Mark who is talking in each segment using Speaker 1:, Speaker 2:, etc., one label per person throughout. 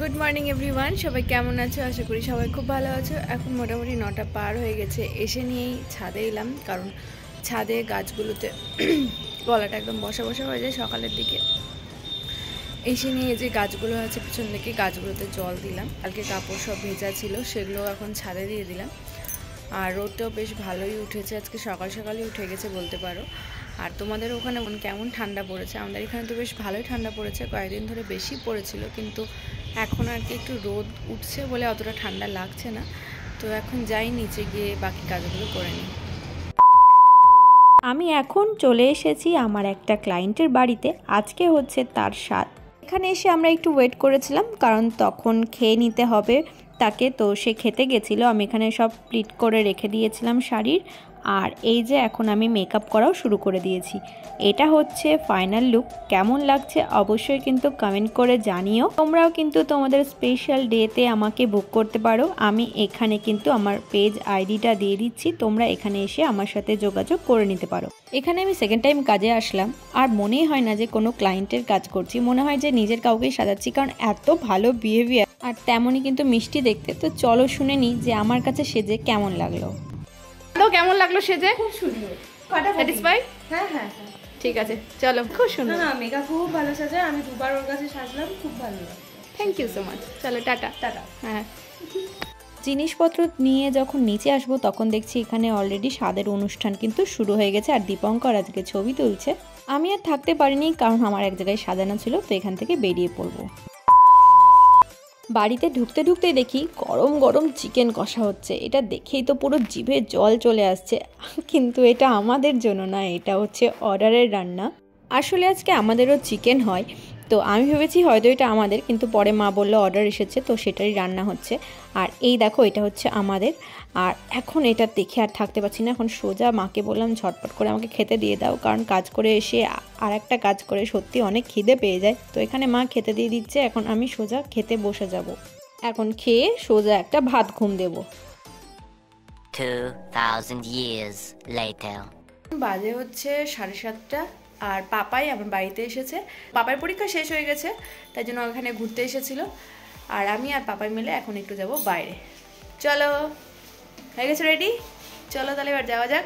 Speaker 1: Good morning everyone, সবাই কেমন আছো? আশা করি সবাই খুব ভালো আছো। এখন মোটামুটি 9টা পার হয়ে গেছে। এসে নিয়েই ছাদে এলাম, কারণ ছাদে গাছগুলোতে গলাটা একদম বসা বসা হয়ে যায় সকালের দিকে। এসে নিয়ে যে গাছগুলো আছে পিছন দিকে, গাছগুলোতে জল দিলাম। কালকে কাপড় সব ভেজা ছিল, সেগুলো এখন ছাদে দিয়ে দিলাম। আর রোদটাও বেশ ভালোই উঠেছে, আজকে সকাল সকালই উঠে গেছে বলতে পারো। আর তোমাদের ওখানে কেমন ঠান্ডা পড়েছে? আমাদের এখানে তো বেশ ভালোই ঠান্ডা পড়েছে, কয়েকদিন ধরে বেশি পড়েছিল, কিন্তু এখন আর কি একটু রোদ উঠছে বলে অতটা ঠান্ডা লাগছে না। তো এখন যাই নিচে গিয়ে বাকি কাজগুলো করে নিই।
Speaker 2: আমি এখন চলে এসেছি আমার একটা ক্লায়েন্টের বাড়িতে। আজকে হচ্ছে তার স্বাদ। এখানে এসে আমরা একটু ওয়েট করেছিলাম, কারণ তখন খেয়ে নিতে হবে তাকে। তো সে খেতে গেছিলো, আমি এখানে সব প্লিট করে রেখে দিয়েছিলাম শাড়ির। আর এই যে এখন আমি মেকআপ করাও শুরু করে দিয়েছি। এটা হচ্ছে ফাইনাল লুক। কেমন লাগছে অবশ্যই কিন্তু কমেন্ট করে জানিও। তোমরাও কিন্তু তোমাদের স্পেশাল ডেতে আমাকে বুক করতে পারো। আমি এখানে কিন্তু আমার পেজ আইডিটা দিয়ে দিচ্ছি, তোমরা এখানে এসে আমার সাথে যোগাযোগ করে নিতে পারো। এখানে আমি সেকেন্ড টাইম কাজে আসলাম, আর মনেই হয় না যে কোনো ক্লায়েন্টের কাজ করছি, মনে হয় যে নিজের কাউকেই সাজাচ্ছি, কারণ এত ভালো বিহেভিয়ার আর তেমনই কিন্তু মিষ্টি দেখতে। তো চলো শুনে নিই যে আমার কাছে সেজে কেমন লাগলো।
Speaker 1: কেমন লাগলো সেজে?
Speaker 3: খুব সুন্দর।
Speaker 1: স্যাটিসফাইড?
Speaker 3: হ্যাঁ,
Speaker 1: ঠিক আছে, চলো। খুব সুন্দর।
Speaker 3: না, মেকআপ খুব ভালো সাজে। আমি দুবার ওর কাছে সাজলাম, খুব ভালো লাগে।
Speaker 1: Thank you so much. চলো, টাটা। হ্যাঁ।
Speaker 2: জিনিসপত্র নিয়ে যখন নিচে আসবো তখন দেখছি এখানে অলরেডি স্বাদের অনুষ্ঠান কিন্তু শুরু হয়ে গেছে, আর দীপঙ্কর আজকে ছবি তুলছে। আমি আর থাকতে পারিনি, কারণ আমার এক জায়গায় সাজানো ছিল, তো এখান থেকে বেরিয়ে পড়বো। বাড়িতে ঢুকতে ঢুকতেই দেখি গরম গরম চিকেন কষা হচ্ছে। এটা দেখেই তো পুরো জিভে জল চলে আসছে। কিন্তু এটা আমাদের জন্য না, এটা হচ্ছে অর্ডারের রান্না। আসলে আজকে আমাদেরও চিকেন হয়, তো আমি ভেবেছি হয়তো এটা আমাদের, কিন্তু পরে মা বললো অর্ডার এসেছে, তো সেটারই রান্না হচ্ছে। আর এই দেখো, এটা হচ্ছে আমাদের। আর এখন এটা দেখে আর থাকতে পারছি না, এখন সোজা মাকে বললাম ঝটপট করে আমাকে খেতে দিয়ে দাও, কারণ কাজ করে এসে আর একটা কাজ করে সত্যি অনেক খিদে পেয়ে যায়। তো এখানে মা খেতে দিয়ে দিচ্ছে, এখন আমি সোজা খেতে বসে যাব। এখন খেয়ে সোজা একটা ভাত ঘুম দেব।
Speaker 4: 2000 years later.
Speaker 1: বাজে হচ্ছে 7:30, আর পাপাই আমার বাড়িতে এসেছে। পাপার পরীক্ষা শেষ হয়ে গেছে, তাই জন্য ওখানে ঘুরতে এসেছিল। আর আমি আর পাপাই মিলে এখন একটু যাব বাইরে। চলো, হয়ে গেছে রেডি? চলো তাহলে এবার যাওয়া যাক।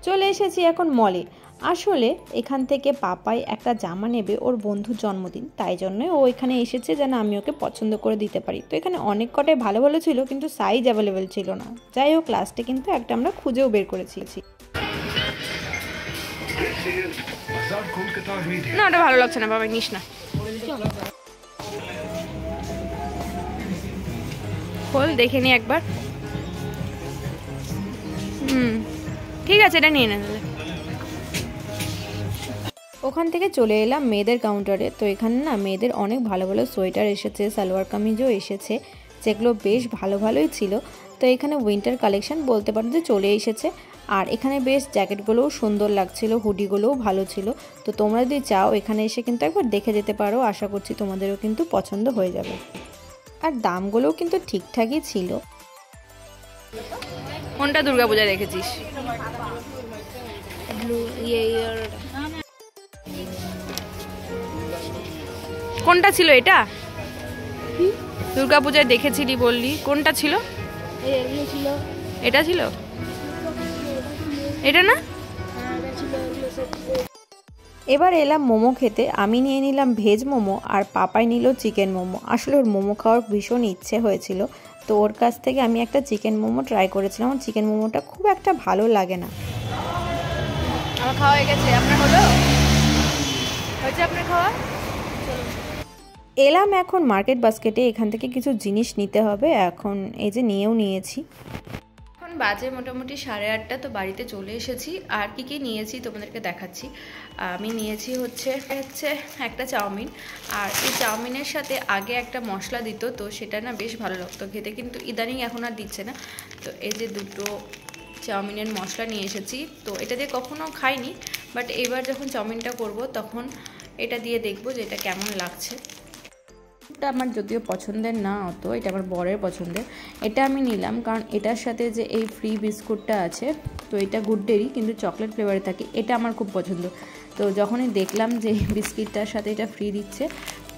Speaker 2: চলে এসেছি এখন মলে। আসলে এখান থেকে পাপাই একটা জামা নেবে, ওর বন্ধুর জন্মদিন, তাই জন্য ও এখানে এসেছে যেন আমি ওকে পছন্দ করে দিতে পারি। তো এখানে অনেক কটাই ভালো ভালো ছিল, কিন্তু সাইজ অ্যাভেলেবেল ছিল না। যাই হোক, লাস্টে কিন্তু একটা আমরা খুঁজেও বের করেছি।
Speaker 1: না, ওটা ভালো লাগছে না, বাবাই নিস না। খোল, দেখে নি একবার। ঠিক আছে, এটা নিয়ে নে তাহলে।
Speaker 2: ওখান থেকে চলে এলাম মেয়েদের কাউন্টারে। তো এখানে না মেয়েদের অনেক ভালো ভালো সোয়েটার এসেছে, সালোয়ার কামিজও এসেছে, যেগুলো বেশ ভালো ভালোই ছিল। তো এখানে উইন্টার কালেকশন বলতে পারো যে চলে এসেছে। আর এখানে বেশ জ্যাকেটগুলোও সুন্দর লাগছিল, হুডিগুলোও ভালো ছিল। তো তোমরা যদি চাও এখানে এসে কিন্তু একবার দেখে যেতে পারো, আশা করছি তোমাদেরও কিন্তু পছন্দ হয়ে যাবে। আর দামগুলোও কিন্তু ঠিকঠাকই ছিল।
Speaker 1: কোনটা দুর্গাপূজায় রেখেছিস? কোনটা ছিল এটা? দুর্গাপূজায় দেখেছিলি বললি, কোনটা ছিল? এটা ছিল, এটা না?
Speaker 2: এবার এলাম মোমো খেতে। আমি নিয়ে নিলাম ভেজ মোমো, আর পাপাই নিল চিকেন মোমো। আসলে ওর মোমো খাওয়ার ভীষণ ইচ্ছে হয়েছিল, তো ওর কাছ থেকে আমি একটা চিকেন মোমো ট্রাই করেছিলাম। আমার চিকেন মোমোটা খুব একটা ভালো লাগে না।
Speaker 1: আমার খাওয়া হয়ে গেছে, আপনার হলো? হয়েছে আপনার খাওয়া?
Speaker 2: এলাম এখন মার্কেট বাস্কেটে, এখান থেকে কিছু জিনিস নিতে হবে। এখন এই যে নিয়েও নিয়েছি।
Speaker 1: এখন বাজে মোটামুটি 8:30, তো বাড়িতে চলে এসেছি। আর কি কি নিয়েছি তোমাদেরকে দেখাচ্ছি। আমি নিয়েছি হচ্ছে একটা চাউমিন। আর এই চাউমিনের সাথে আগে একটা মশলা দিত, তো সেটা না বেশ ভালো লাগতো খেতে, কিন্তু ইদানিং এখন আর দিচ্ছে না। তো এই যে দুটো চাউমিনের মশলা নিয়ে এসেছি। তো এটা দিয়ে কখনো খাইনি, বাট এবার যখন চাউমিনটা করব তখন এটা দিয়ে দেখবো যে এটা কেমন লাগছে। এটা আমার যদিও পছন্দের না অত, এটা আমার বরের পছন্দের। এটা আমি নিলাম কারণ এটার সাথে যে এই ফ্রি বিস্কুটটা আছে
Speaker 2: তো এটা গুড ডেরি কিন্তু চকলেট ফ্লেভারে থাকে, এটা আমার খুব পছন্দ। তো যখনই দেখলাম যে বিস্কিটটার সাথে এটা ফ্রি দিচ্ছে,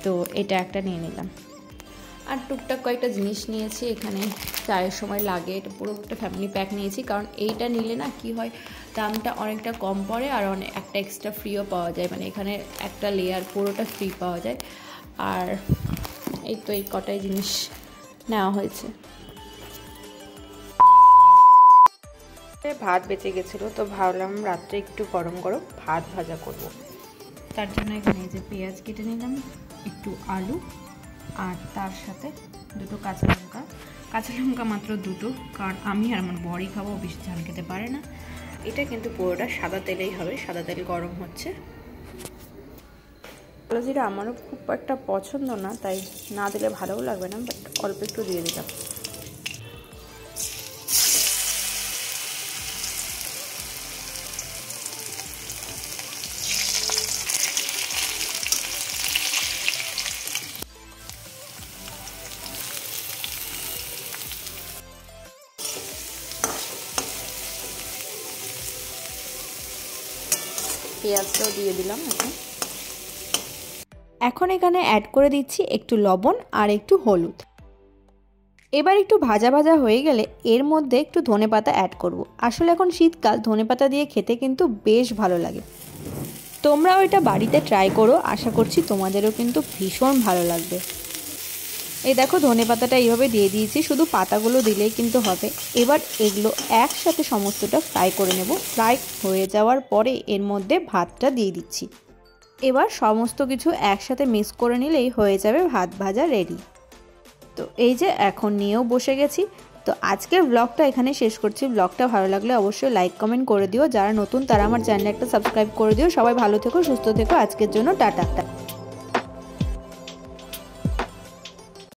Speaker 2: তো এটা একটা নিয়ে নিলাম। আর টুকটাক কয়েকটা জিনিস নিয়েছি, এখানে চায়ের সময় লাগে, এটা পুরো একটা ফ্যামিলি প্যাক নিয়েছি, কারণ এইটা নিলে না কি হয়, দামটা অনেকটা কম পড়ে আর একটা এক্সট্রা ফ্রিও পাওয়া যায়, মানে এখানে একটা লেয়ার পুরোটা ফ্রি পাওয়া যায়। আর এই তো এই কটাই জিনিস নেওয়া হয়েছে। ভাত বেঁচে গেছিলো, তো ভাবলাম রাত্রে একটু গরম গরম ভাত ভাজা করব। তার জন্য এখানে যে পেঁয়াজ কেটে নিলাম, একটু আলু, আর তার সাথে দুটো কাঁচা লঙ্কা মাত্র দুটো, কারণ আমি আর আমার বড়ি খাবো, বেশি ঝাল খেতে পারে না। এটা কিন্তু পুরোটা সাদা তেলেই হবে, সাদা তেল গরম হচ্ছে। কালো জিরা আমারও খুব একটা পছন্দ না, তাই না দিলে ভালোও লাগবে না, বাট অল্প একটু দিয়ে দিলাম। পেঁয়াজটাও দিয়ে দিলাম। এখন এখানে অ্যাড করে দিচ্ছি একটু লবণ আর একটু হলুদ। এবার একটু ভাজা ভাজা হয়ে গেলে এর মধ্যে একটু ধনেপাতা অ্যাড করব। আসলে এখন শীতকাল, ধনেপাতা দিয়ে খেতে কিন্তু বেশ ভালো লাগে। তোমরাও এটা বাড়িতে ট্রাই করো, আশা করছি তোমাদেরও কিন্তু ভীষণ ভালো লাগবে। এই দেখো ধনেপাতাটা এইভাবে দিয়ে দিয়েছি, শুধু পাতাগুলো দিলেই কিন্তু হবে। এবার এগুলো একসাথে সমস্তটা ফ্রাই করে নেব। ফ্রাই হয়ে যাওয়ার পরে এর মধ্যে ভাতটা দিয়ে দিচ্ছি। এবার সমস্ত কিছু একসাথে মিক্স করে নিলেই হয়ে যাবে ভাত ভাজা রেডি। তো এই যে এখন নিয়েও বসে গেছি। তো আজকের ব্লগটা এখানে শেষ করছি। ব্লগটা ভালো লাগলে অবশ্যই লাইক কমেন্ট করে দিও, যারা নতুন তারা আমার চ্যানেলে একটা সাবস্ক্রাইব করে দিও। সবাই ভালো থেকো, সুস্থ থেকো। আজকের জন্য টাটা।